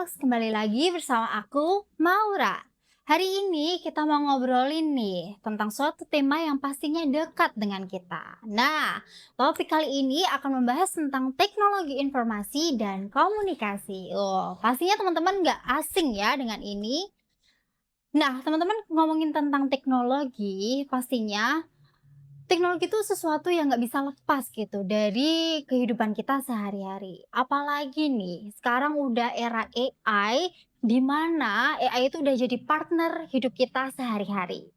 Talks, kembali lagi bersama aku, Maura. Hari ini kita mau ngobrolin nih tentang suatu tema yang pastinya dekat dengan kita. Nah, topik kali ini akan membahas tentang teknologi informasi dan komunikasi. Oh, pastinya teman-teman nggak asing ya dengan ini. Nah, teman-teman ngomongin tentang teknologi, pastinya teknologi itu sesuatu yang nggak bisa lepas gitu dari kehidupan kita sehari-hari. Apalagi nih, sekarang udah era AI, di mana AI itu udah jadi partner hidup kita sehari-hari.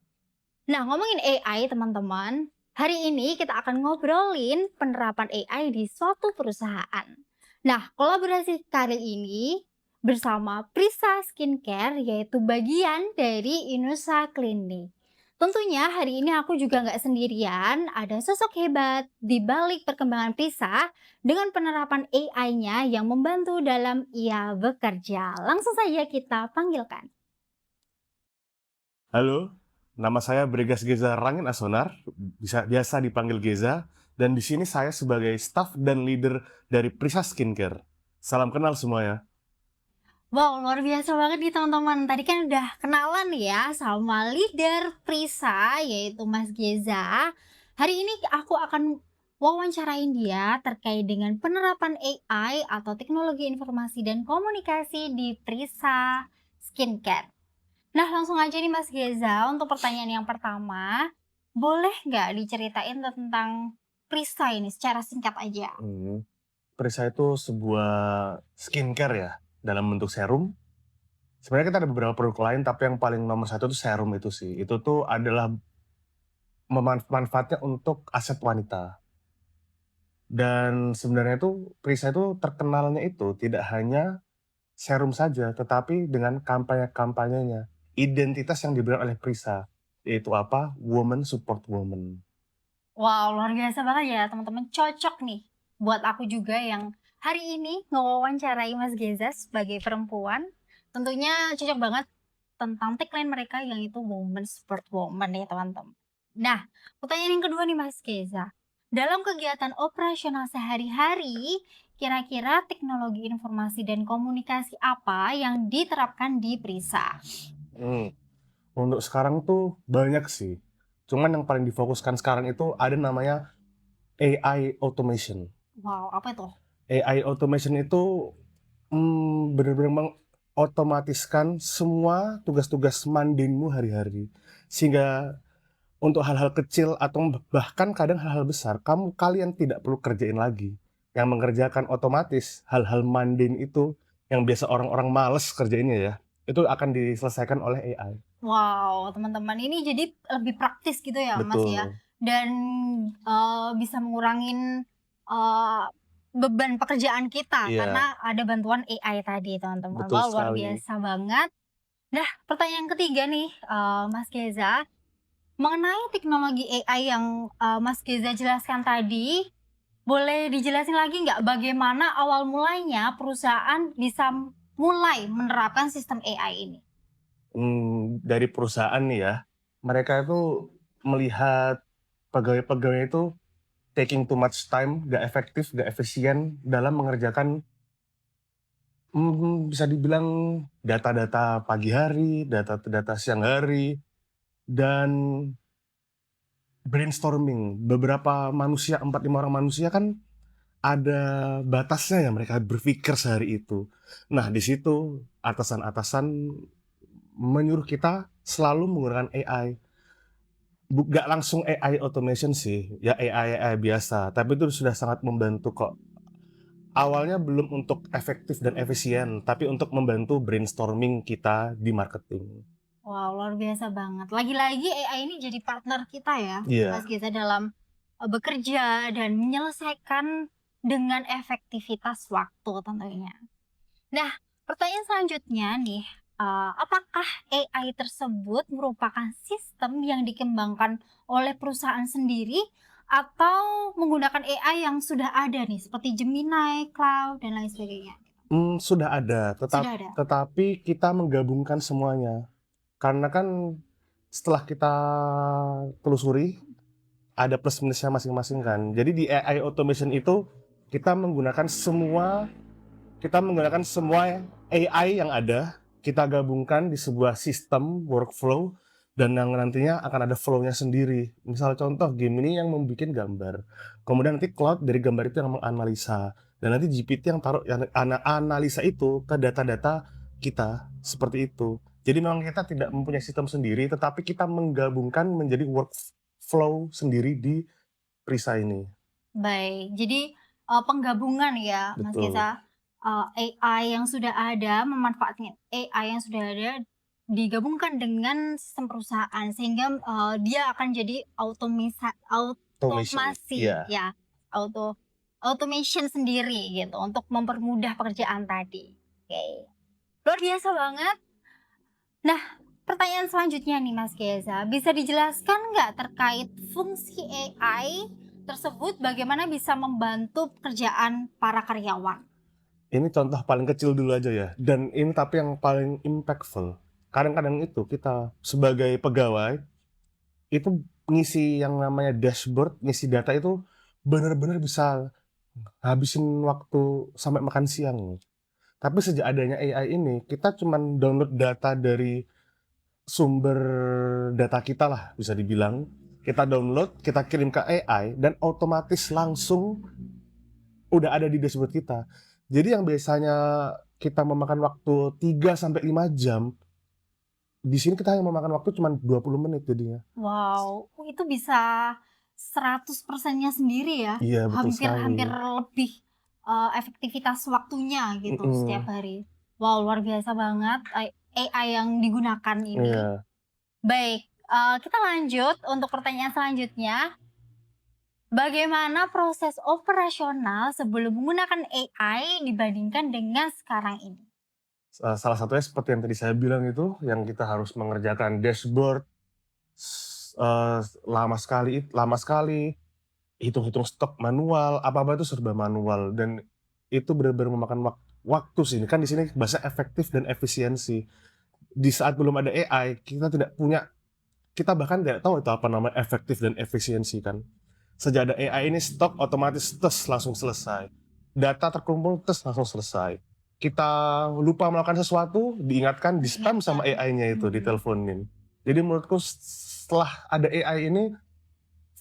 Nah, ngomongin AI teman-teman, hari ini kita akan ngobrolin penerapan AI di suatu perusahaan. Nah, kolaborasi kali ini bersama Prisa Skincare, yaitu bagian dari Inusa Klinik. Tentunya hari ini aku juga nggak sendirian, ada sosok hebat di balik perkembangan Prisa dengan penerapan AI-nya yang membantu dalam ia bekerja. Langsung saja kita panggilkan. Halo, nama saya Bregas Geza Rangin Asonar, biasa dipanggil Geza, dan di sini saya sebagai staff dan leader dari Prisa Skincare. Salam kenal semuanya. Wow, luar biasa banget nih teman-teman. Tadi kan udah kenalan ya sama leader Prisa, yaitu Mas Geza. Hari ini aku akan wawancarain dia terkait dengan penerapan AI atau teknologi informasi dan komunikasi di Prisa Skincare. Nah, langsung aja nih Mas Geza, untuk pertanyaan yang pertama, boleh nggak diceritain tentang Prisa ini secara singkat aja? Prisa itu sebuah skincare ya, dalam bentuk serum. Sebenarnya kita ada beberapa produk lain, tapi yang paling nomor satu itu serum itu sih. Itu tuh adalah manfaatnya untuk aset wanita. Dan sebenarnya itu Prisa itu terkenalnya itu tidak hanya serum saja, tetapi dengan kampanye-kampanyenya, identitas yang diberikan oleh Prisa, yaitu apa? Woman support woman. Wow, luar biasa banget ya teman-teman. Cocok nih buat aku juga yang hari ini ngewawancarai Mas Geza sebagai perempuan. Tentunya cocok banget tentang tagline mereka yang itu Women Support Woman ya teman-teman. Nah, pertanyaan yang kedua nih Mas Geza. Dalam kegiatan operasional sehari-hari, kira-kira teknologi informasi dan komunikasi apa yang diterapkan di Prisa? Hmm, Untuk sekarang tuh banyak sih. Cuman yang paling difokuskan sekarang itu ada namanya AI automation. Wow, apa itu? AI automation itu benar-benar mengotomatiskan semua tugas-tugas mandainmu hari-hari. Sehingga untuk hal-hal kecil atau bahkan kadang hal-hal besar, kalian tidak perlu kerjain lagi. Yang mengerjakan otomatis hal-hal mundane itu yang biasa orang-orang males kerjainnya ya, itu akan diselesaikan oleh AI. Wow, teman-teman, ini jadi lebih praktis gitu ya, Mas, ya? Betul. Dan, bisa mengurangin, eee, beban pekerjaan kita Iya, karena ada bantuan AI tadi, teman-teman. betul Wow, luar sekali. biasa banget. Nah, pertanyaan ketiga nih, Mas Geza, mengenai teknologi AI yang, Mas Geza jelaskan tadi, boleh dijelasin lagi nggak bagaimana awal mulanya perusahaan bisa mulai menerapkan sistem AI ini? Dari perusahaan nih ya, mereka itu melihat pegawai-pegawai itu taking too much time, gak efektif, gak efisien dalam mengerjakan bisa dibilang data-data pagi hari, data-data siang hari, dan brainstorming. Beberapa manusia, 4-5 orang manusia kan ada batasnya ya mereka berpikir sehari itu. Nah, di situ atasan-atasan menyuruh kita selalu menggunakan AI. Nggak langsung AI automation sih, ya AI biasa, tapi itu sudah sangat membantu kok. Awalnya belum untuk efektif dan efisien, tapi untuk membantu brainstorming kita di marketing. Wow, luar biasa banget. Lagi-lagi AI ini jadi partner kita ya, Mas Iya. Geza, dalam bekerja dan menyelesaikan dengan efektivitas waktu tentunya. Nah, pertanyaan selanjutnya nih, apakah AI tersebut merupakan sistem yang dikembangkan oleh perusahaan sendiri atau menggunakan AI yang sudah ada nih seperti Gemini, Claude, dan lain sebagainya? Sudah ada, Sudah ada? tetapi kita menggabungkan semuanya. Karena kan setelah kita telusuri, ada plus minusnya masing-masing kan. Jadi di AI automation itu kita menggunakan semua AI yang ada, kita gabungkan di sebuah sistem workflow dan yang nantinya akan ada flow-nya sendiri. Misal contoh game ini yang membuat gambar. Kemudian nanti cloud dari gambar itu yang menganalisa. Dan nanti GPT yang taruh yang analisa itu ke data-data kita seperti itu. Jadi memang kita tidak mempunyai sistem sendiri, tetapi kita menggabungkan menjadi workflow sendiri di Prisa ini. Baik, jadi penggabungan ya Mas Betul. Geza, AI yang sudah ada, memanfaatkan AI yang sudah ada, digabungkan dengan sistem perusahaan sehingga dia akan jadi Automation. otomasi Iya. ya, automation sendiri gitu untuk mempermudah pekerjaan tadi. Oke, luar biasa banget. Nah, pertanyaan selanjutnya nih Mas Geza, bisa dijelaskan nggak terkait fungsi AI tersebut bagaimana bisa membantu pekerjaan para karyawan? Ini contoh paling kecil dulu aja ya, dan ini tapi yang paling impactful. Kadang-kadang itu kita sebagai pegawai, itu ngisi yang namanya dashboard, ngisi data itu benar-benar bisa habisin waktu sampai makan siang. Tapi sejak adanya AI ini, kita cuman download data dari sumber data kita lah, bisa dibilang. Kita download, kita kirim ke AI, dan otomatis langsung udah ada di dashboard kita. Jadi yang biasanya kita memakan waktu 3 sampai 5 jam, di sini kita hanya memakan waktu cuma 20 menit jadinya. Wow, itu bisa 100%-nya sendiri ya? Iya, betul Hampir sekali. lebih efektivitas waktunya gitu setiap Mhm, hari. Wow, luar biasa banget AI yang digunakan ini. iya. Baik, kita lanjut untuk pertanyaan selanjutnya. Bagaimana proses operasional sebelum menggunakan AI dibandingkan dengan sekarang ini? Salah satunya seperti yang tadi saya bilang itu, yang kita harus mengerjakan dashboard, lama sekali, hitung-hitung stok manual, apa-apa itu serba manual dan itu benar-benar memakan waktu sih. Kan di sini bahasa efektif dan efisiensi. Di saat belum ada AI, kita bahkan tidak tahu itu apa nama efektif dan efisiensi kan. Sejak ada AI ini stok otomatis tes langsung selesai. Data terkumpul tes langsung selesai. Kita lupa melakukan sesuatu, diingatkan, di-spam sama Diingatkan. AI-nya itu, diteleponin. Jadi menurutku setelah ada AI ini,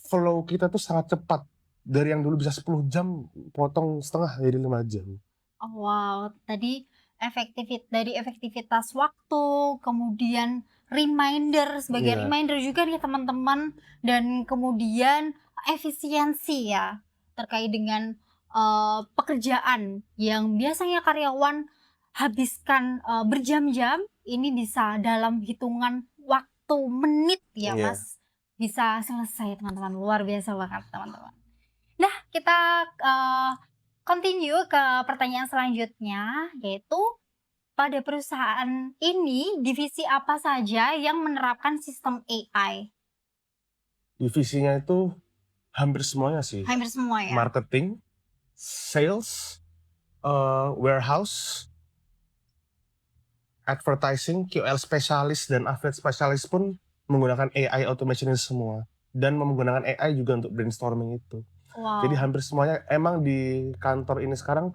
flow kita tuh sangat cepat. Dari yang dulu bisa 10 jam, potong setengah jadi 5 jam. Oh, wow, tadi dari efektivitas waktu, kemudian sebagai Iya, reminder juga nih teman-teman, dan kemudian efisiensi ya, terkait dengan pekerjaan yang biasanya karyawan habiskan berjam-jam, ini bisa dalam hitungan waktu menit ya iya. Mas, bisa selesai teman-teman, luar biasa banget teman-teman. Nah, kita continue ke pertanyaan selanjutnya, yaitu pada perusahaan ini divisi apa saja yang menerapkan sistem AI? Divisinya itu hampir semuanya sih. Hampir semua ya? Marketing, sales, warehouse, advertising, QL spesialis dan affiliate spesialis pun menggunakan AI automation ini semua. Dan menggunakan AI juga untuk brainstorming itu. Jadi Wow, hampir semuanya emang di kantor ini sekarang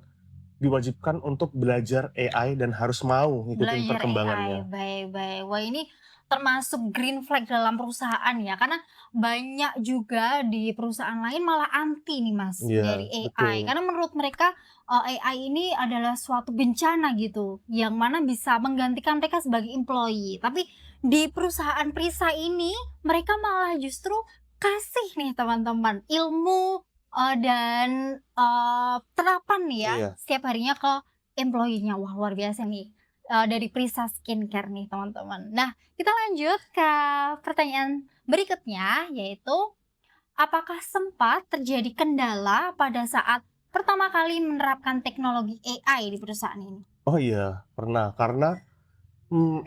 diwajibkan untuk belajar AI dan harus mau ngikutin belajar AI, perkembangannya. baik-baik. Wah, ini termasuk green flag dalam perusahaan ya, karena banyak juga di perusahaan lain malah anti nih Mas, Iya, dari AI. betul. Karena menurut mereka AI ini adalah suatu bencana gitu, yang mana bisa menggantikan mereka sebagai employee. Tapi di perusahaan Prisa ini, mereka malah justru kasih nih teman-teman ilmu dan terapan nih ya Iya. setiap harinya ke employee-nya. Wah, luar biasa nih, dari Prisa Skincare nih teman-teman. Nah, kita lanjut ke pertanyaan berikutnya, yaitu apakah sempat terjadi kendala pada saat pertama kali menerapkan teknologi AI di perusahaan ini? Oh iya, pernah. Karena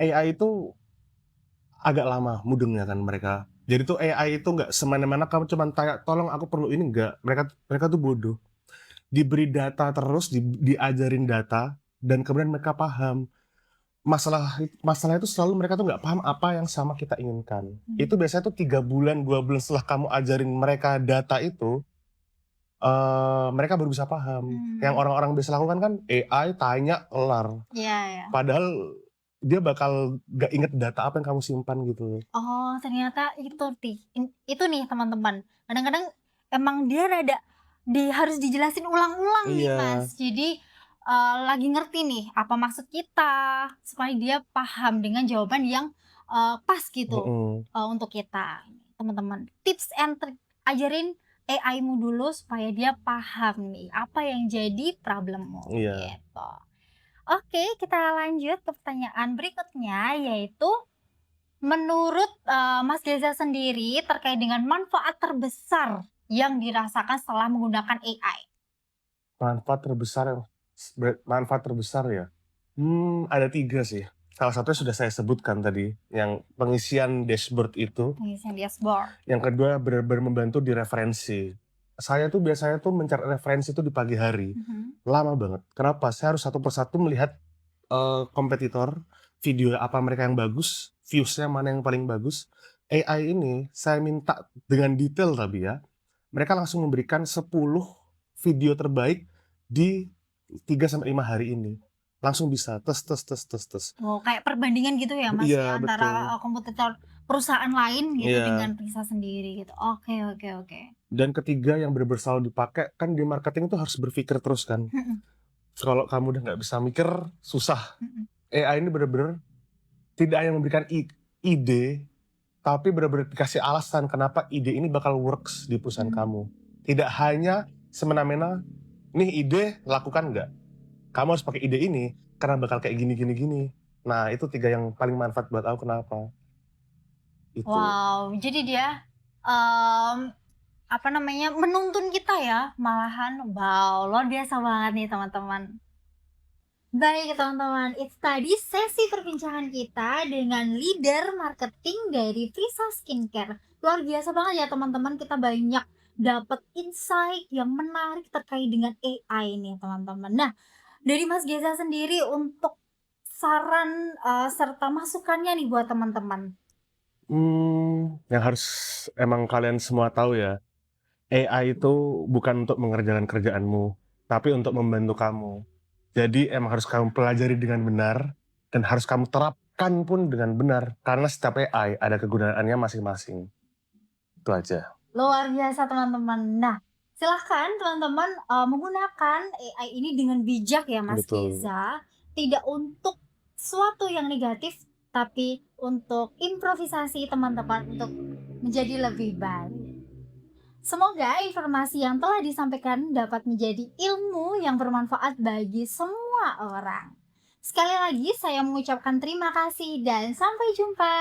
AI itu agak lama mudengnya kan mereka. Jadi tuh AI itu nggak semena-mena kamu cuman tanya, "Tolong aku perlu ini," nggak. Mereka mereka tuh bodoh. Diberi data terus, diajarin data, dan kemudian mereka paham. Masalah itu selalu mereka tuh nggak paham apa yang sama kita inginkan. Hmm. Itu biasanya tuh 3 bulan, 2 bulan setelah kamu ajarin mereka data itu, mereka baru bisa paham. Yang Hmm. orang-orang biasa lakukan kan AI tanya kelar. Iya ya. Padahal dia bakal gak inget data apa yang kamu simpan gitu. Oh, ternyata itu nih teman-teman. Kadang-kadang emang dia rada harus dijelasin ulang-ulang nih, Iya, Mas. Jadi lagi ngerti nih apa maksud kita supaya dia paham dengan jawaban yang pas gitu mhm, untuk kita. Teman-teman, tips and trick ajarin AI-mu dulu supaya dia paham nih apa yang jadi problemmu iya. gitu. Oke, kita lanjut ke pertanyaan berikutnya yaitu menurut, Mas Geza sendiri terkait dengan manfaat terbesar yang dirasakan setelah menggunakan AI? Manfaat terbesar yang manfaat terbesar ya? Ada 3 sih. Salah satunya sudah saya sebutkan tadi, yang pengisian dashboard itu. Pengisian dashboard. Yang kedua benar-benar membantu di referensi. Saya tuh biasanya tuh mencari referensi itu di pagi hari, Mhm. lama banget. Kenapa? Saya harus satu persatu melihat, kompetitor, video apa mereka yang bagus, views-nya mana yang paling bagus. AI ini saya minta dengan detail tapi ya, mereka langsung memberikan 10 video terbaik di 3 sampai 5 hari ini. Langsung bisa tes tes tes tes tes. Oh, kayak perbandingan gitu ya, Mas, Iya ya, antara, betul, kompetitor perusahaan lain gitu dengan iya. Prisa sendiri gitu. Oke oke oke. Dan ketiga yang bener-bener selalu dipakai, kan di marketing tuh harus berpikir terus kan. Mhm Kalau kamu udah nggak bisa mikir, susah. mhm. AI ini bener-bener tidak hanya memberikan ide, tapi bener-bener dikasih alasan kenapa ide ini bakal works di perusahaan Mmm. kamu. Tidak hanya semena-mena, nih ide lakukan nggak. Kamu harus pakai ide ini karena bakal kayak gini gini gini. Nah itu 3 yang paling manfaat buat aku kenapa, itu. Wow, jadi dia, mmm, apa namanya, menuntun kita ya malahan. Wow, luar biasa banget nih teman-teman. Baik teman-teman, itu tadi sesi perbincangan kita dengan leader marketing dari Prisa Skincare. Luar biasa banget ya teman-teman, kita banyak dapat insight yang menarik terkait dengan AI nih teman-teman. Nah, dari Mas Geza sendiri untuk saran serta masukannya nih buat teman-teman. Yang harus emang kalian semua tahu ya, AI itu bukan untuk mengerjakan kerjaanmu, tapi untuk membantu kamu. Jadi emang harus kamu pelajari dengan benar dan harus kamu terapkan pun dengan benar karena setiap AI ada kegunaannya masing-masing. Itu aja. Luar biasa teman-teman. Nah, silahkan teman-teman menggunakan AI ini dengan bijak ya Mas Betul. Geza. Tidak untuk sesuatu yang negatif, tapi untuk improvisasi teman-teman untuk menjadi lebih baik. Semoga informasi yang telah disampaikan dapat menjadi ilmu yang bermanfaat bagi semua orang. Sekali lagi saya mengucapkan terima kasih dan sampai jumpa.